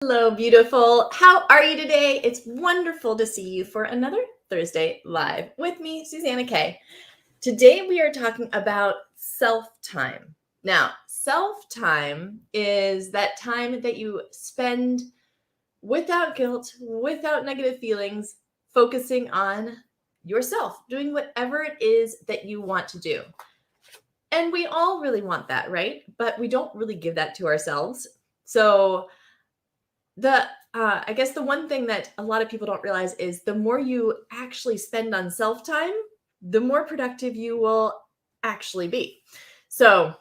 Hello, beautiful. How are you today? It's wonderful to see you for another Thursday Live with me, Suzanna Kaye. Today we are talking about self-time. Now, self-time is that time that you spend without guilt, without negative feelings, focusing on yourself, doing whatever it is that you want to do. And we all really want that, right? But we don't really give that to ourselves. So I guess the one thing that a lot of people don't realize is the more you actually spend on self-time, the more productive you will actually be. So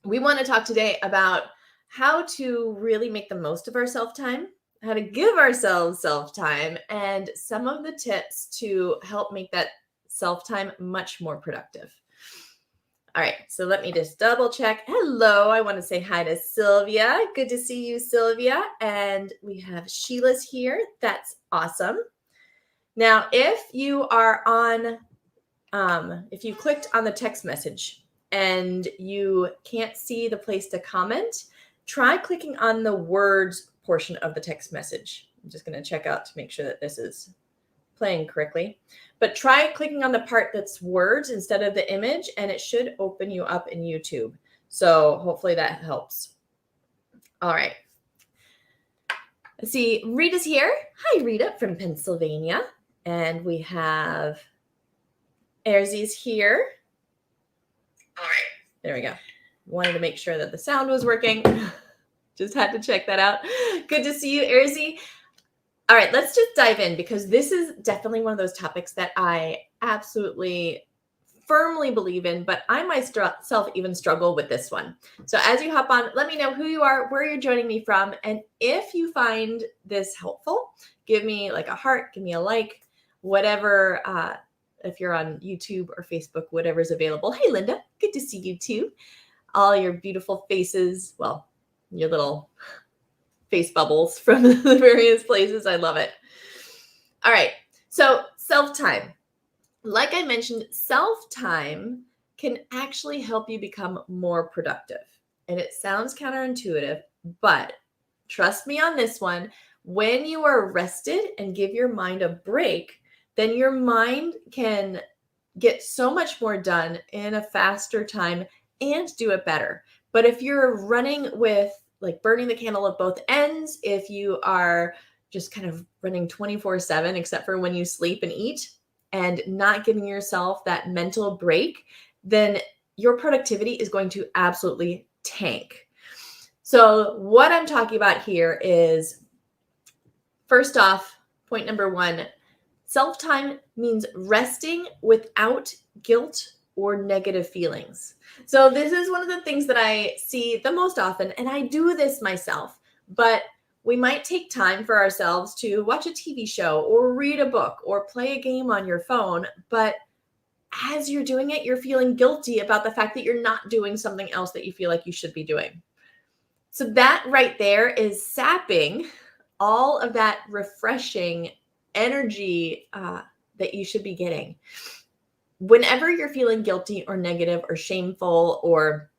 we want to talk today about how to really make the most of our self-time, how to give ourselves self-time, and some of the tips to help make that self-time much more productive. All right, so let me just double check. Hello, I want to say hi to Sylvia. Good to see you, Sylvia. And we have Sheila's here. That's awesome. Now, if you are on, if you clicked on the text message and you can't see the place to comment, try clicking on the words portion of the text message. I'm just going to check out to make sure that this is playing correctly, but try clicking on the part that's words instead of the image, and it should open you up in YouTube. So hopefully that helps. All right. Let's see, Rita's here. Hi, Rita from Pennsylvania. And we have Erzi's here. All right. There we go. Wanted to make sure that the sound was working. Just had to check that out. Good to see you, Erzi. All right, let's just dive in because this is definitely one of those topics that I absolutely firmly believe in, but I myself even struggle with this one. So as you hop on, let me know who you are, where you're joining me from, and if you find this helpful, give me like a heart, give me a like, whatever, if you're on YouTube or Facebook, whatever's available. Hey, Linda, good to see you too. All your beautiful faces, well, your little face bubbles from the various places. I love it. All right. So self-time. Like I mentioned, self-time can actually help you become more productive. And it sounds counterintuitive, but trust me on this one. When you are rested and give your mind a break, then your mind can get so much more done in a faster time and do it better. But if you're running with like burning the candle at both ends, if you are just kind of running 24/7, except for when you sleep and eat, and not giving yourself that mental break, then your productivity is going to absolutely tank. So what I'm talking about here is, first off, point number one, self-time means resting without guilt or negative feelings. So this is one of the things that I see the most often, and I do this myself, but we might take time for ourselves to watch a TV show or read a book or play a game on your phone. But as you're doing it, you're feeling guilty about the fact that you're not doing something else that you feel like you should be doing. So that right there is sapping all of that refreshing energy that you should be getting. Whenever you're feeling guilty or negative or shameful or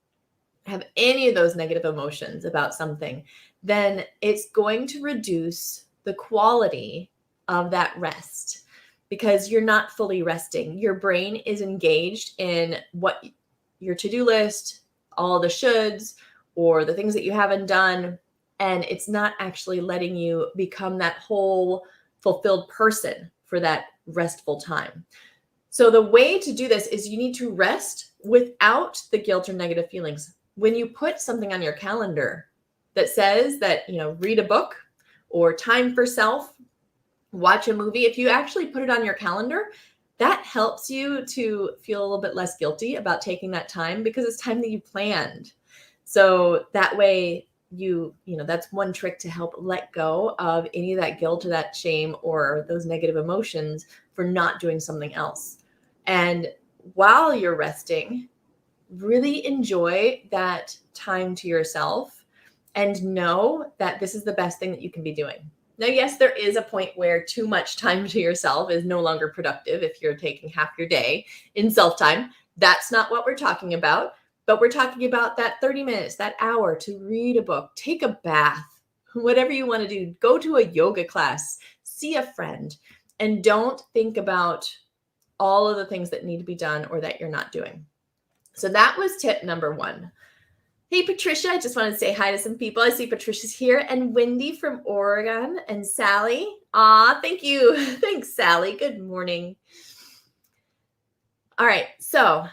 have any of those negative emotions about something, then it's going to reduce the quality of that rest because you're not fully resting. Your brain is engaged in what your to-do list, all the shoulds, or the things that you haven't done, and it's not actually letting you become that whole fulfilled person for that restful time. So the way to do this is you need to rest without the guilt or negative feelings. When you put something on your calendar that says that, read a book or time for self, watch a movie, if you actually put it on your calendar, that helps you to feel a little bit less guilty about taking that time because it's time that you planned. So that way that's one trick to help let go of any of that guilt or that shame or those negative emotions for not doing something else. And while you're resting, really enjoy that time to yourself and know that this is the best thing that you can be doing. Now, yes, there is a point where too much time to yourself is no longer productive if you're taking half your day in self-time. That's not what we're talking about, but we're talking about that 30 minutes, that hour to read a book, take a bath, whatever you want to do. Go to a yoga class, see a friend, and don't think about all of the things that need to be done or that you're not doing. So that was tip number 1. Hey, Patricia, I just wanted to say hi to some people. I see Patricia's here, and Wendy from Oregon, and Sally. Thank you. Thanks, Sally. Good morning. All right, so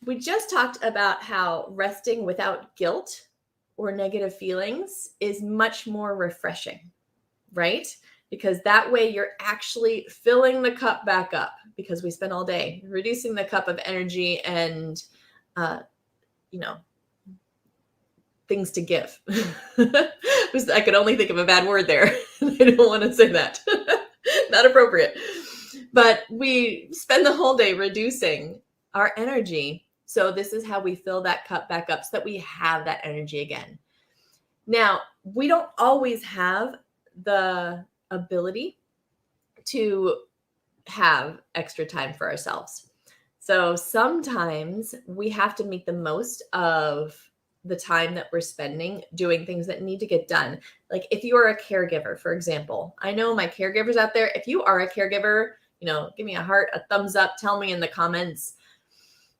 we just talked about how resting without guilt or negative feelings is much more refreshing, right? Because that way you're actually filling the cup back up, because we spend all day reducing the cup of energy and, things to give. I could only think of a bad word there. I don't want to say that. Not appropriate. But we spend the whole day reducing our energy. So this is how we fill that cup back up so that we have that energy again. Now, we don't always have the ability to have extra time for ourselves. So sometimes we have to make the most of the time that we're spending doing things that need to get done. Like if you are a caregiver, for example, I know my caregivers out there, if you are a caregiver, give me a heart, a thumbs up, tell me in the comments.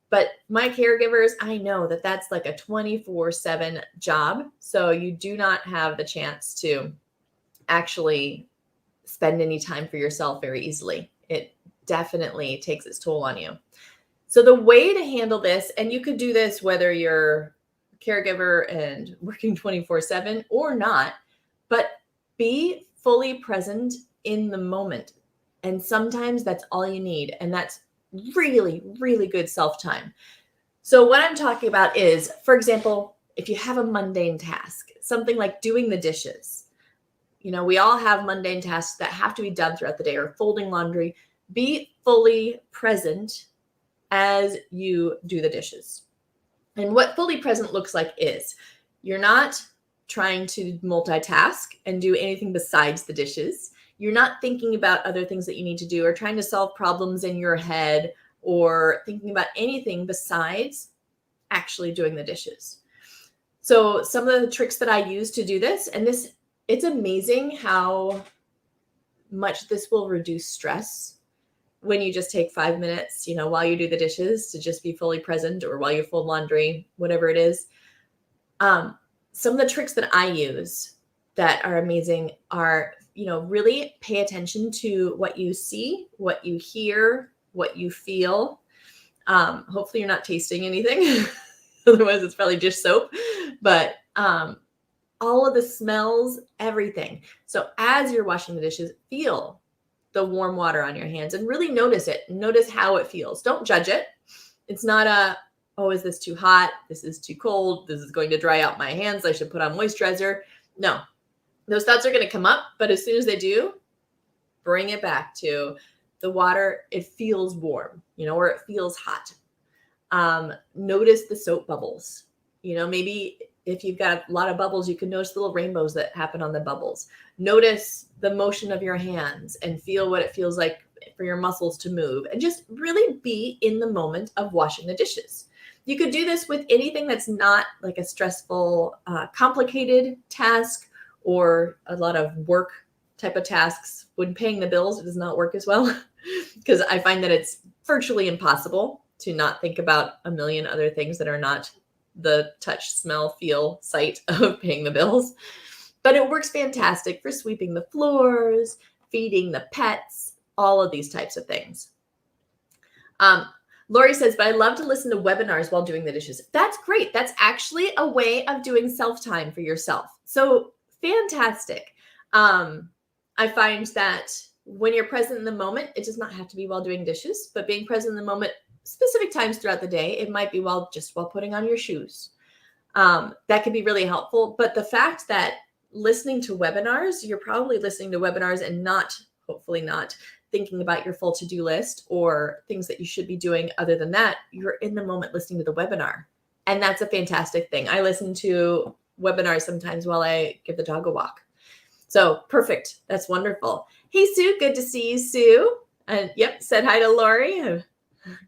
But my caregivers, I know that that's like a 24/7 job. So you do not have the chance to actually spend any time for yourself very easily. It definitely takes its toll on you. So the way to handle this, and you could do this whether you're caregiver and working 24/7 or not, but be fully present in the moment. And sometimes that's all you need. And that's really, really good self-time. So what I'm talking about is, for example, if you have a mundane task, something like doing the dishes, we all have mundane tasks that have to be done throughout the day, or folding laundry. Be fully present as you do the dishes. And what fully present looks like is you're not trying to multitask and do anything besides the dishes. You're not thinking about other things that you need to do, or trying to solve problems in your head, or thinking about anything besides actually doing the dishes. So some of the tricks that I use to do this, and it's amazing how much this will reduce stress when you just take 5 minutes, while you do the dishes, to just be fully present, or while you fold laundry, whatever it is. Some of the tricks that I use that are amazing are, really pay attention to what you see, what you hear, what you feel. Hopefully you're not tasting anything. Otherwise it's probably dish soap, but, all of the smells, everything. So as you're washing the dishes, feel the warm water on your hands and really notice it. Notice how it feels. Don't judge it. It's not is this too hot? This is too cold. This is going to dry out my hands. I should put on moisturizer. No, those thoughts are going to come up, but as soon as they do, bring it back to the water. It feels warm, or it feels hot. Notice the soap bubbles. Maybe if you've got a lot of bubbles, you can notice the little rainbows that happen on the bubbles. Notice the motion of your hands and feel what it feels like for your muscles to move, and just really be in the moment of washing the dishes. You could do this with anything that's not like a stressful, complicated task, or a lot of work type of tasks. When paying the bills, it does not work as well, because I find that it's virtually impossible to not think about a million other things that are not the touch, smell, feel, sight of paying the bills. But it works fantastic for sweeping the floors, feeding the pets, all of these types of things. Lori says, but I love to listen to webinars while doing the dishes. That's great. That's actually a way of doing self-time for yourself. So fantastic. I find that when you're present in the moment, it does not have to be while doing dishes, but being present in the moment, specific times throughout the day, it might be while putting on your shoes. That can be really helpful. But the fact that listening to webinars, you're probably listening to webinars and hopefully not thinking about your full to-do list or things that you should be doing. Other than that, you're in the moment listening to the webinar. And that's a fantastic thing. I listen to webinars sometimes while I give the dog a walk. So perfect. That's wonderful. Hey, Sue, good to see you, Sue. And yep, said hi to Lori. I'm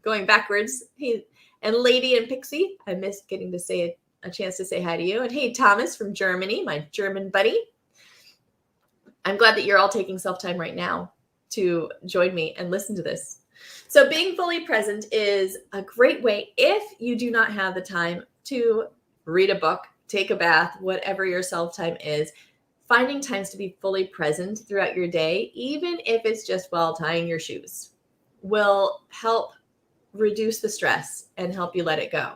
going backwards. Hey, and Lady and Pixie, I missed getting to say a chance to say hi to you. And hey, Thomas from Germany, my German buddy. I'm glad that you're all taking self-time right now to join me and listen to this. So being fully present is a great way if you do not have the time to read a book, take a bath, whatever your self-time is. Finding times to be fully present throughout your day, even if it's just while tying your shoes, will help reduce the stress and help you let it go.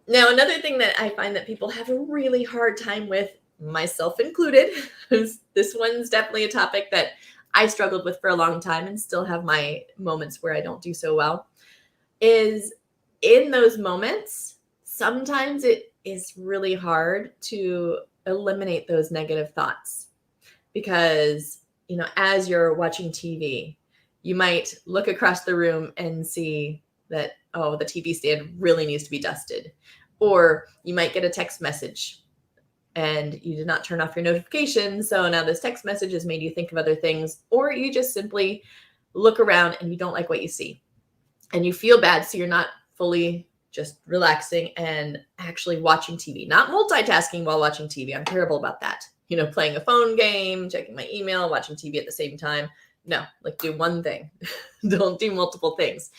Now, another thing that I find that people have a really hard time with, myself included, this one's definitely a topic that I struggled with for a long time and still have my moments where I don't do so well, is in those moments, sometimes it is really hard to eliminate those negative thoughts because, as you're watching TV, you might look across the room and see that, oh, the TV stand really needs to be dusted. Or you might get a text message and you did not turn off your notifications. So now this text message has made you think of other things, or you just simply look around and you don't like what you see and you feel bad. So you're not fully just relaxing and actually watching TV, not multitasking while watching TV. I'm terrible about that. Playing a phone game, checking my email, watching TV at the same time. No, do one thing. Don't do multiple things.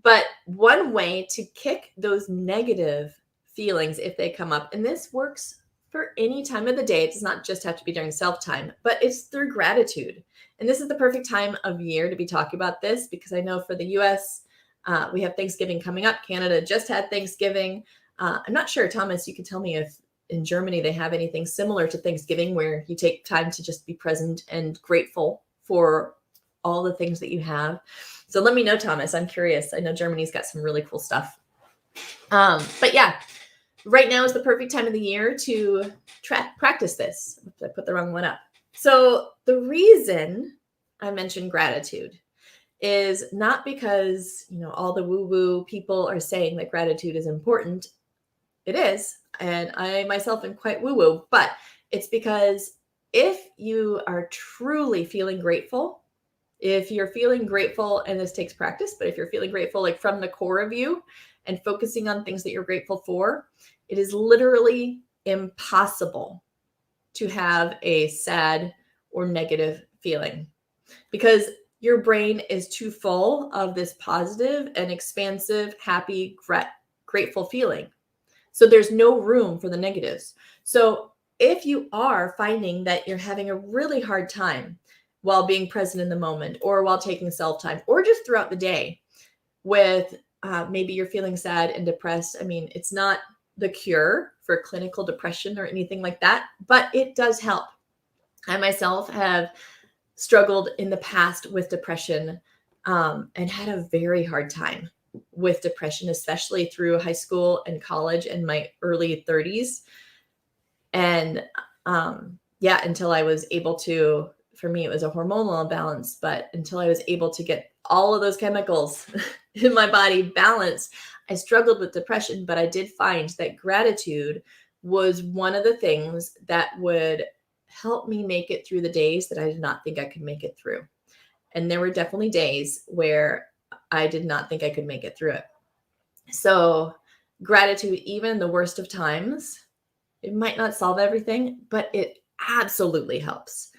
But one way to kick those negative feelings if they come up, and this works for any time of the day, it does not just have to be during self-time, but it's through gratitude. And this is the perfect time of year to be talking about this because I know for the US, we have Thanksgiving coming up. Canada just had Thanksgiving. I'm not sure, Thomas, you could tell me if in Germany they have anything similar to Thanksgiving where you take time to just be present and grateful for all the things that you have. So let me know, Thomas. I'm curious. I know Germany's got some really cool stuff. But yeah, right now is the perfect time of the year to practice this. I put the wrong one up. So the reason I mentioned gratitude is not because, all the woo-woo people are saying that gratitude is important. It is. And I myself am quite woo-woo, but it's because if you are truly feeling grateful, if you're feeling grateful, and this takes practice, but if you're feeling grateful, from the core of you and focusing on things that you're grateful for, it is literally impossible to have a sad or negative feeling because your brain is too full of this positive and expansive, happy, grateful feeling. So there's no room for the negatives. So if you are finding that you're having a really hard time while being present in the moment or while taking self-time or just throughout the day with maybe you're feeling sad and depressed. I mean, it's not the cure for clinical depression or anything like that, but it does help. I myself have struggled in the past with depression and had a very hard time with depression, especially through high school and college and my early 30s. And until I was able to, for me, it was a hormonal imbalance, but until I was able to get all of those chemicals in my body balanced, I struggled with depression, but I did find that gratitude was one of the things that would help me make it through the days that I did not think I could make it through. And there were definitely days where I did not think I could make it through it. So gratitude, even in the worst of times, it might not solve everything, but it absolutely helps.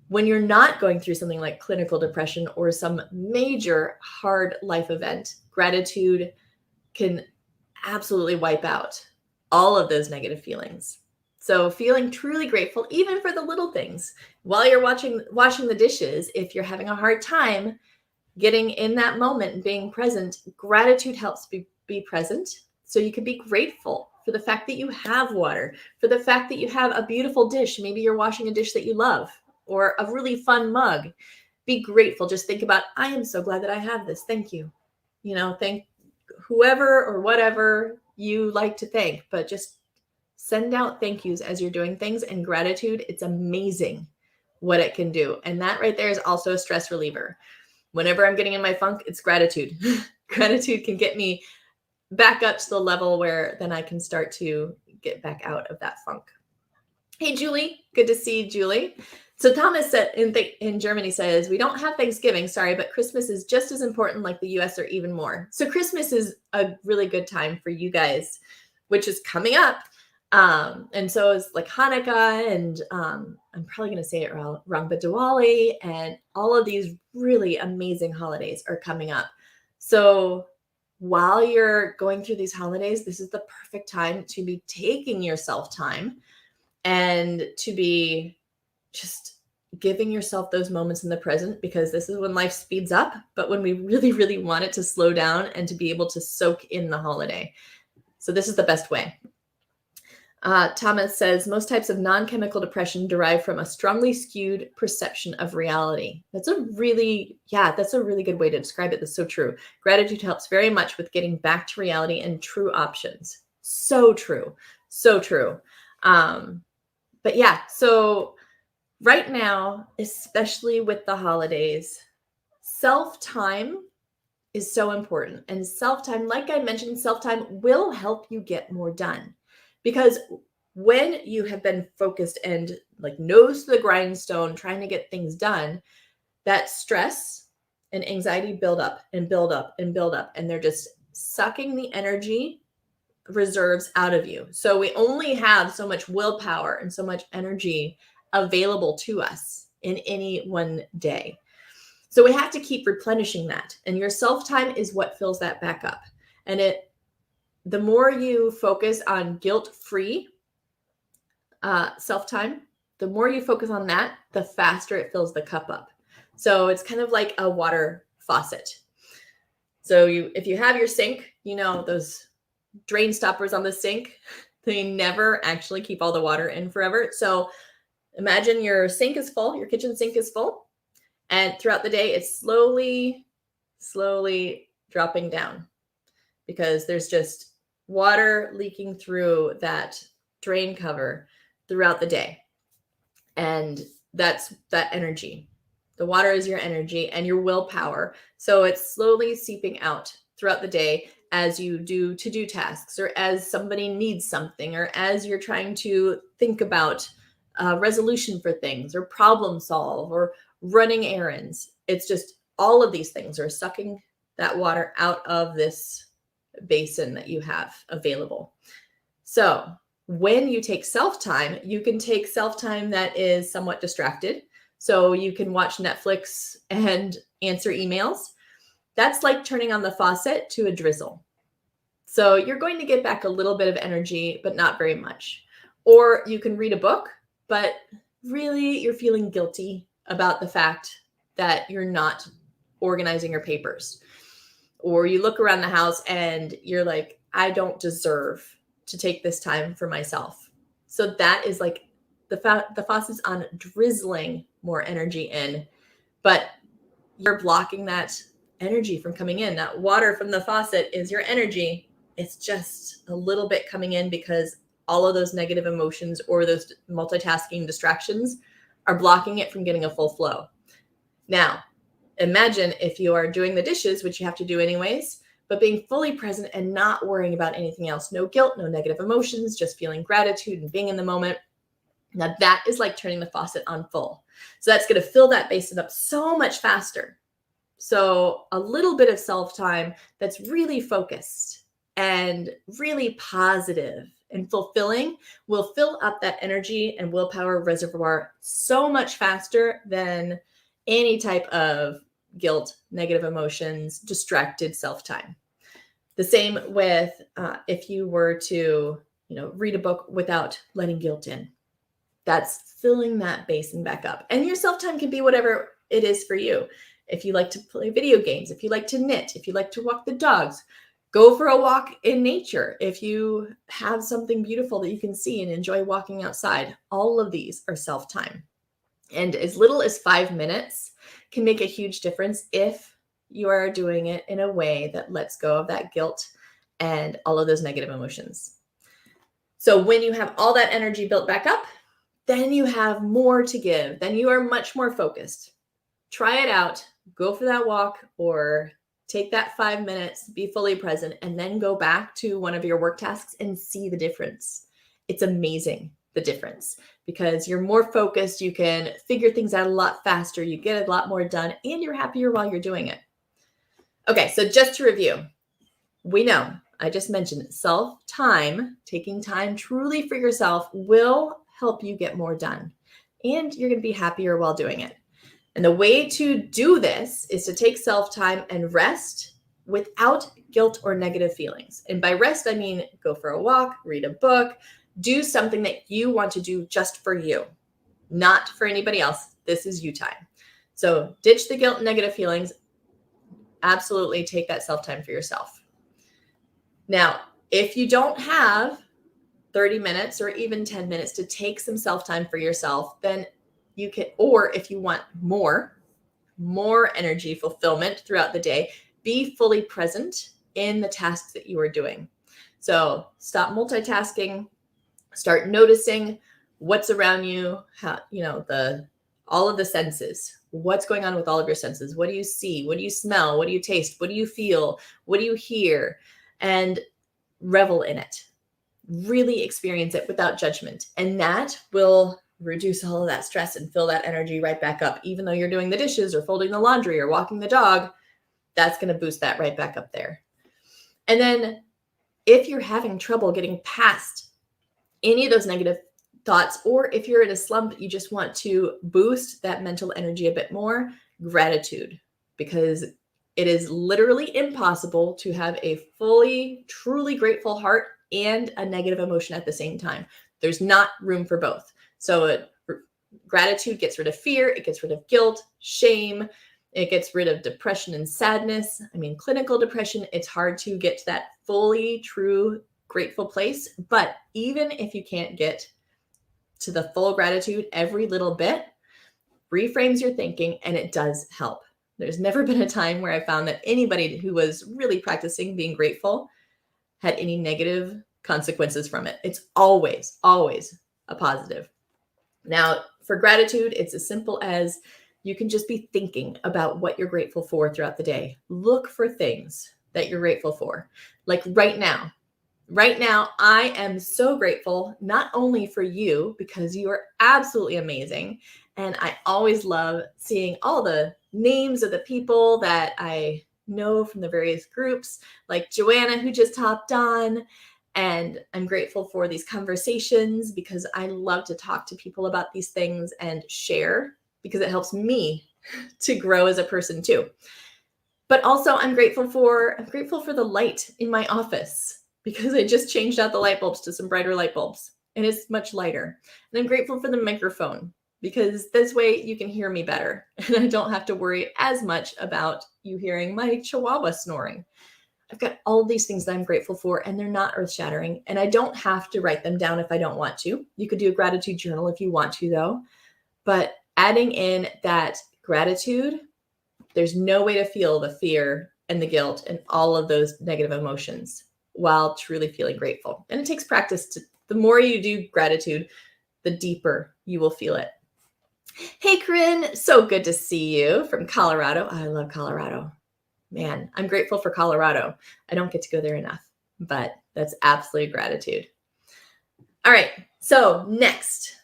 When you're not going through something like clinical depression or some major hard life event, gratitude can absolutely wipe out all of those negative feelings. So feeling truly grateful, even for the little things, while you're washing the dishes, if you're having a hard time getting in that moment and being present, gratitude helps be present. So you can be grateful for the fact that you have water, for the fact that you have a beautiful dish. Maybe you're washing a dish that you love or a really fun mug. Be grateful. Just think about, I am so glad that I have this. Thank you. Thank whoever or whatever you like to thank, but just send out thank yous as you're doing things. And gratitude, it's amazing what it can do. And that right there is also a stress reliever. Whenever I'm getting in my funk, it's gratitude. Gratitude can get me back up to the level where then I can start to get back out of that funk. Hey, Julie. Good to see you, Julie. So Thomas said in Germany says, we don't have Thanksgiving, sorry, but Christmas is just as important, like the US, or even more. So Christmas is a really good time for you guys, which is coming up. And so it's like Hanukkah and I'm probably going to say it wrong, but Diwali and all of these really amazing holidays are coming up. So while you're going through these holidays, this is the perfect time to be taking yourself time and to be just giving yourself those moments in the present, because this is when life speeds up, but when we really, really want it to slow down and to be able to soak in the holiday. So this is the best way. Thomas says, most types of non-chemical depression derive from a strongly skewed perception of reality. That's a really good way to describe it. That's so true. Gratitude helps very much with getting back to reality and true options. So true. So true. But yeah, so right now, especially with the holidays, self-time is so important. And self-time, like I mentioned, self-time will help you get more done. Because when you have been focused and like nose to the grindstone trying to get things done, that stress and anxiety build up and build up and build up. And they're just sucking the energy reserves out of you. So we only have so much willpower and so much energy available to us in any one day. So we have to keep replenishing that. And your self-time is what fills that back up. And the more you focus on guilt-free self-time, the more you focus on that, the faster it fills the cup up. So it's kind of like a water faucet. So if you have your sink, those drain stoppers on the sink, they never actually keep all the water in forever. So imagine your sink is full, your kitchen sink is full, and throughout the day, it's slowly dropping down because there's just water leaking through that drain cover throughout the day. And that's that energy. The water is your energy and your willpower. So it's slowly seeping out throughout the day as you do to-do tasks, or as somebody needs something, or as you're trying to think about resolution for things, or problem solve, or running errands. It's just all of these things are sucking that water out of this basin that you have available. So when you take self-time, you can take self-time that is somewhat distracted. So you can watch Netflix and answer emails. That's like turning on the faucet to a drizzle. So you're going to get back a little bit of energy, but not very much. Or you can read a book, but really you're feeling guilty about the fact that you're not organizing your papers. Or you look around the house and you're like, I don't deserve to take this time for myself. So that is like the faucet's on drizzling more energy in, but you're blocking that energy from coming in. That water from the faucet is your energy. It's just a little bit coming in because all of those negative emotions or those multitasking distractions are blocking it from getting a full flow. Now, imagine if you are doing the dishes, which you have to do anyways, but being fully present and not worrying about anything else. No guilt, no negative emotions, just feeling gratitude and being in the moment. Now that is like turning the faucet on full. So that's going to fill that basin up so much faster. So a little bit of self-time that's really focused and really positive and fulfilling will fill up that energy and willpower reservoir so much faster than any type of guilt, negative emotions, distracted self-time. The same with if you were to, read a book without letting guilt in. That's filling that basin back up. And your self-time can be whatever it is for you. If you like to play video games, if you like to knit, if you like to walk the dogs, go for a walk in nature. If you have something beautiful that you can see and enjoy walking outside, all of these are self-time. And as little as 5 minutes can make a huge difference if you are doing it in a way that lets go of that guilt and all of those negative emotions. So when you have all that energy built back up, then you have more to give. Then you are much more focused. Try it out. Go for that walk or take that 5 minutes, be fully present, and then go back to one of your work tasks and see the difference. It's amazing, the difference, because you're more focused. You can figure things out a lot faster. You get a lot more done, and you're happier while you're doing it. Okay, so just to review, we know I just mentioned self-time, taking time truly for yourself will help you get more done. And you're going to be happier while doing it. And the way to do this is to take self-time and rest without guilt or negative feelings. And by rest, I mean go for a walk, read a book, do something that you want to do just for you, not for anybody else. This is you time. So ditch the guilt and negative feelings. Absolutely take that self-time for yourself. Now, if you don't have 30 minutes or even 10 minutes to take some self-time for yourself, then you can, or if you want more energy fulfillment throughout the day, be fully present in the tasks that you are doing. So stop multitasking, start noticing what's around you, how, all of the senses. What's going on with all of your senses? What do you see? What do you smell? What do you taste? What do you feel? What do you hear? And revel in it. Really experience it without judgment. And that will reduce all of that stress and fill that energy right back up. Even though you're doing the dishes or folding the laundry or walking the dog, that's going to boost that right back up there. And then if you're having trouble getting past any of those negative thoughts, or if you're in a slump, you just want to boost that mental energy a bit more, gratitude, because it is literally impossible to have a fully, truly grateful heart and a negative emotion at the same time. There's not room for both. So gratitude gets rid of fear. It gets rid of guilt, shame. It gets rid of depression and sadness. I mean, clinical depression, it's hard to get to that fully true grateful place. But even if you can't get to the full gratitude every little bit, reframes your thinking, and it does help. There's never been a time where I found that anybody who was really practicing being grateful had any negative consequences from it. It's always, always a positive. Now, for gratitude, it's as simple as you can just be thinking about what you're grateful for throughout the day. Look for things that you're grateful for. Like right now, I am so grateful, not only for you, because you are absolutely amazing. And I always love seeing all the names of the people that I know from the various groups, like Joanna, who just hopped on. And I'm grateful for these conversations because I love to talk to people about these things and share, because it helps me to grow as a person too. But also I'm grateful for the light in my office, because I just changed out the light bulbs to some brighter light bulbs and it's much lighter. And I'm grateful for the microphone, because this way you can hear me better and I don't have to worry as much about you hearing my chihuahua snoring. I've got all of these things that I'm grateful for, and they're not earth-shattering, and I don't have to write them down if I don't want to. You could do a gratitude journal if you want to, though. But adding in that gratitude, there's no way to feel the fear and the guilt and all of those negative emotions while truly feeling grateful. And it takes practice. The more you do gratitude, the deeper you will feel it. Hey, Corinne, so good to see you from Colorado. I love Colorado. Man, I'm grateful for Colorado. I don't get to go there enough, but that's absolutely gratitude. All right, so next,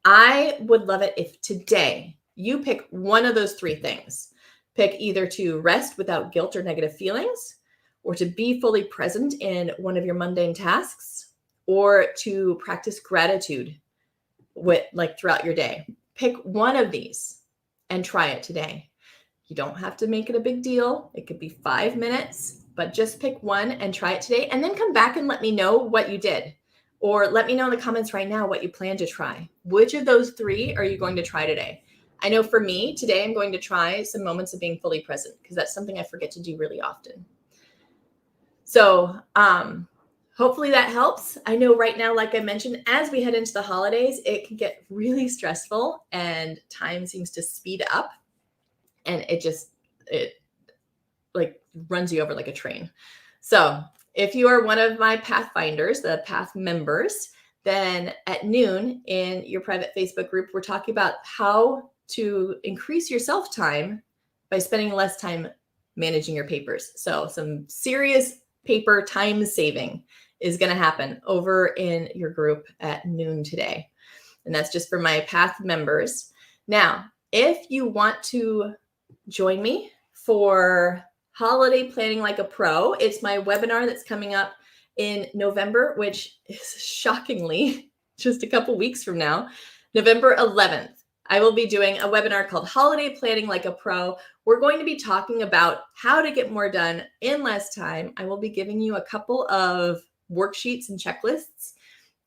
I would love it if today you pick one of those three things. Pick either to rest without guilt or negative feelings, or to be fully present in one of your mundane tasks, or to practice gratitude throughout your day. Pick one of these and try it today. You don't have to make it a big deal. It could be 5 minutes, but just pick one and try it today, and then come back and let me know what you did. Or let me know in the comments right now what you plan to try. Which of those three are you going to try today? I know for me, today I'm going to try some moments of being fully present, because that's something I forget to do really often. So hopefully that helps. I know right now, like I mentioned, as we head into the holidays, it can get really stressful and time seems to speed up. And it runs you over like a train. So if you are one of my Pathfinders, the Path members, then at noon in your private Facebook group, we're talking about how to increase your self-time by spending less time managing your papers. So some serious paper time saving is going to happen over in your group at noon today. And that's just for my Path members. Now, if you want to join me for Holiday Planning Like a Pro. It's my webinar that's coming up in November, which is shockingly just a couple weeks from now, November 11th. I will be doing a webinar called Holiday Planning Like a Pro. We're going to be talking about how to get more done in less time. I will be giving you a couple of worksheets and checklists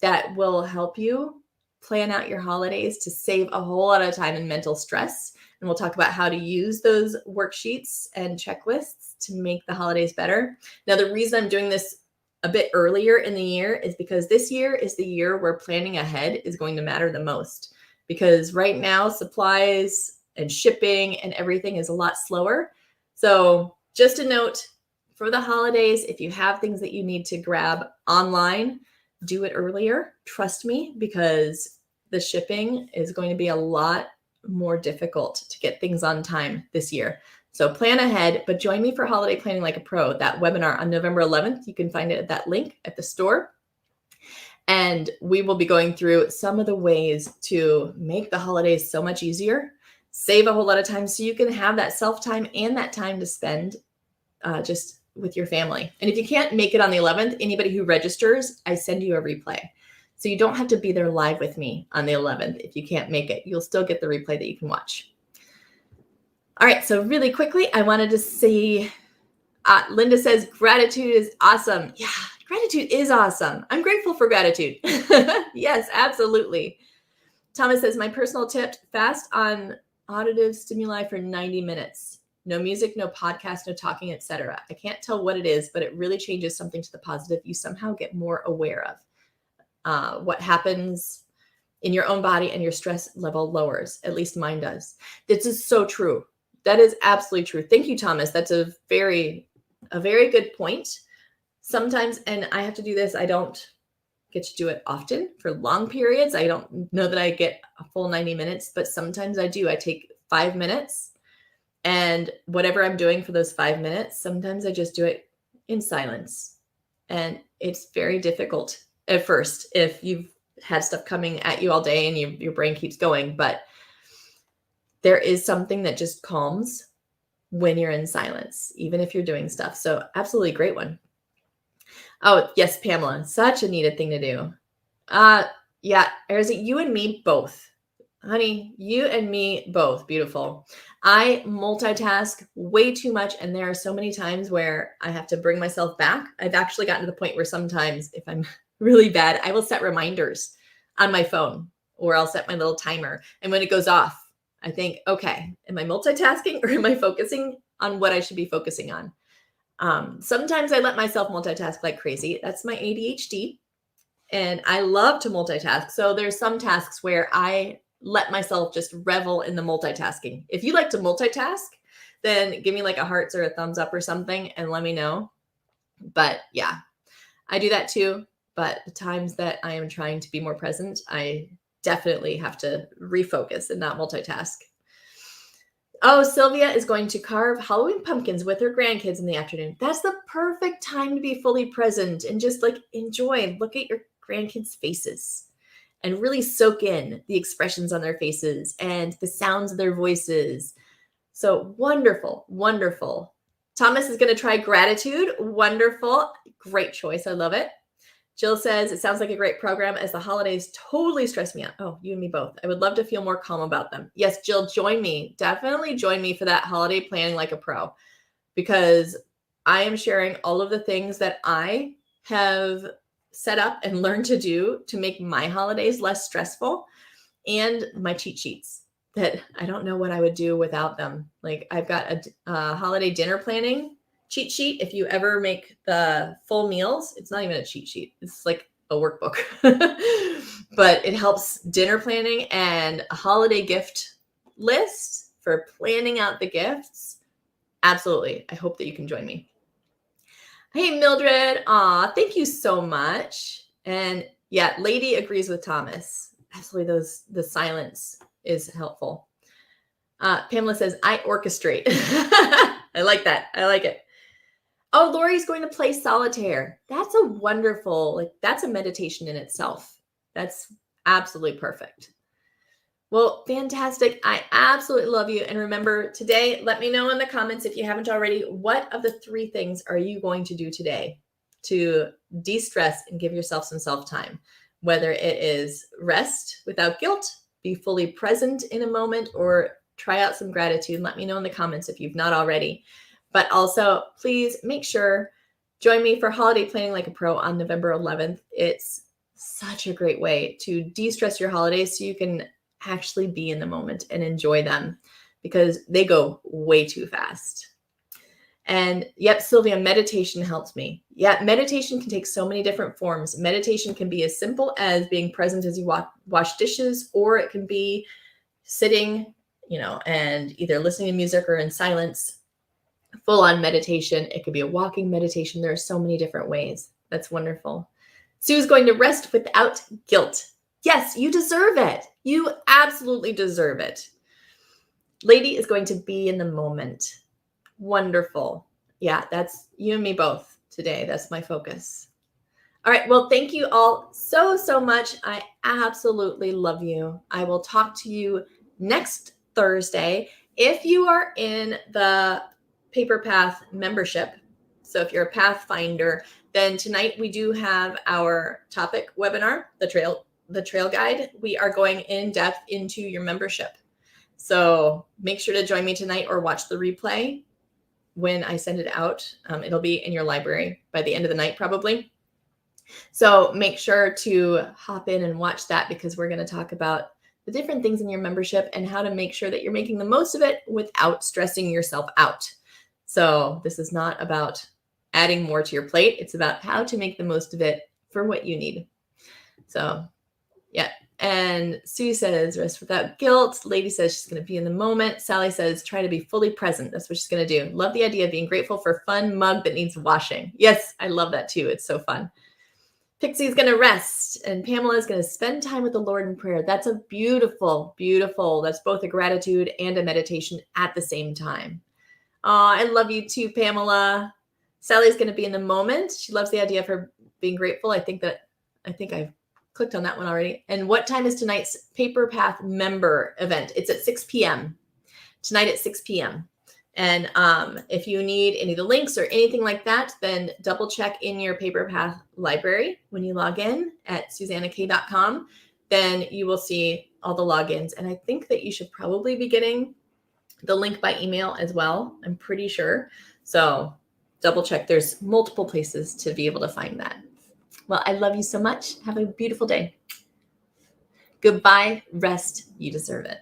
that will help you plan out your holidays to save a whole lot of time and mental stress. And we'll talk about how to use those worksheets and checklists to make the holidays better. Now, the reason I'm doing this a bit earlier in the year is because this year is the year where planning ahead is going to matter the most. Because right now, supplies and shipping and everything is a lot slower. So just a note for the holidays, if you have things that you need to grab online, do it earlier. Trust me, because the shipping is going to be a lot more difficult to get things on time this year. So plan ahead, but join me for Holiday Planning Like a Pro, that webinar on November 11th. You can find it at that link at the store. And we will be going through some of the ways to make the holidays so much easier, save a whole lot of time so you can have that self-time and that time to spend just with your family. And if you can't make it on the 11th, anybody who registers, I send you a replay. So you don't have to be there live with me on the 11th. If you can't make it, you'll still get the replay that you can watch. All right, so really quickly, I wanted to say, Linda says, gratitude is awesome. Yeah, gratitude is awesome. I'm grateful for gratitude. Yes, absolutely. Thomas says, my personal tip, fast on auditive stimuli for 90 minutes. No music, no podcast, no talking, etc. I can't tell what it is, but it really changes something to the positive. You somehow get more aware of what happens in your own body and your stress level lowers. At least mine does. This is so true. That is absolutely true. Thank you, Thomas. That's a very good point. Sometimes, and I have to do this, I don't get to do it often for long periods. I don't know that I get a full 90 minutes, but sometimes I do. I take 5 minutes, and whatever I'm doing for those 5 minutes, sometimes I just do it in silence. And it's very difficult at first if you've had stuff coming at you all day and your brain keeps going, but there is something that just calms when you're in silence, even if you're doing stuff. So absolutely great one. Oh, yes, Pamela, such a needed thing to do. Yeah, Arizona, you and me both. Honey, you and me both. Beautiful. I multitask way too much, and there are so many times where I have to bring myself back. I've actually gotten to the point where sometimes if I'm really bad, I will set reminders on my phone, or I'll set my little timer. And when it goes off, I think, okay, am I multitasking or am I focusing on what I should be focusing on? Sometimes I let myself multitask like crazy. That's my ADHD. And I love to multitask. So there's some tasks where I let myself just revel in the multitasking. If you like to multitask, then give me like a hearts or a thumbs up or something and let me know. But yeah, I do that too. But the times that I am trying to be more present, I definitely have to refocus and not multitask. Oh, Sylvia is going to carve Halloween pumpkins with her grandkids in the afternoon. That's the perfect time to be fully present and just like enjoy, look at your grandkids' faces and really soak in the expressions on their faces and the sounds of their voices. So wonderful, wonderful. Thomas is going to try gratitude. Wonderful. Great choice. I love it. Jill says, it sounds like a great program as the holidays totally stress me out. Oh, you and me both. I would love to feel more calm about them. Yes, Jill, join me. Definitely join me for that holiday planning like a pro, because I am sharing all of the things that I have set up and learned to do to make my holidays less stressful, and my cheat sheets that I don't know what I would do without them. Like I've got a holiday dinner planning cheat sheet. If you ever make the full meals, it's not even a cheat sheet. It's like a workbook, but it helps dinner planning and a holiday gift list for planning out the gifts. Absolutely. I hope that you can join me. Hey, Mildred. Aw, thank you so much. And yeah, Lady agrees with Thomas. Absolutely. The silence is helpful. Pamela says, I orchestrate. I like that. I like it. Oh, Lori's going to play solitaire. That's a wonderful, that's a meditation in itself. That's absolutely perfect. Well, fantastic. I absolutely love you. And remember today, let me know in the comments if you haven't already, what of the 3 things are you going to do today to de-stress and give yourself some self-time? Whether it is rest without guilt, be fully present in a moment, or try out some gratitude. Let me know in the comments if you've not already. But also, please make sure, join me for Holiday Planning Like a Pro on November 11th. It's such a great way to de-stress your holidays so you can actually be in the moment and enjoy them, because they go way too fast. And yep, Sylvia, meditation helps me. Yeah, meditation can take so many different forms. Meditation can be as simple as being present as you wash dishes, or it can be sitting, and either listening to music or in silence, full on meditation. It could be a walking meditation. There are so many different ways. That's wonderful. Sue's going to rest without guilt. Yes, you deserve it. You absolutely deserve it. Lady is going to be in the moment. Wonderful. Yeah, that's you and me both today. That's my focus. All right. Well, thank you all so, so much. I absolutely love you. I will talk to you next Thursday. If you are in the Paper Path membership, so if you're a Pathfinder, then tonight we do have our topic webinar, the trail guide. We are going in depth into your membership. So make sure to join me tonight or watch the replay when I send it out. It'll be in your library by the end of the night, probably. So make sure to hop in and watch that, because we're going to talk about the different things in your membership and how to make sure that you're making the most of it without stressing yourself out. So this is not about adding more to your plate. It's about how to make the most of it for what you need. So yeah. And Sue says, rest without guilt. Lady says she's going to be in the moment. Sally says, try to be fully present. That's what she's going to do. Love the idea of being grateful for a fun mug that needs washing. Yes, I love that too. It's so fun. Pixie's going to rest, and Pamela is going to spend time with the Lord in prayer. That's a beautiful, beautiful, that's both a gratitude and a meditation at the same time. I love you too, Pamela. Sally's going to be in the moment. She loves the idea of her being grateful. I think I've clicked on that one already. And what time is tonight's Paper Path member event? It's at 6 p.m. Tonight at 6 p.m. And if you need any of the links or anything like that, then double check in your Paper Path library when you log in at SuzannaKaye.com. Then you will see all the logins. And I think that you should probably be getting the link by email as well. I'm pretty sure. So double check. There's multiple places to be able to find that. Well, I love you so much. Have a beautiful day. Goodbye. Rest. You deserve it.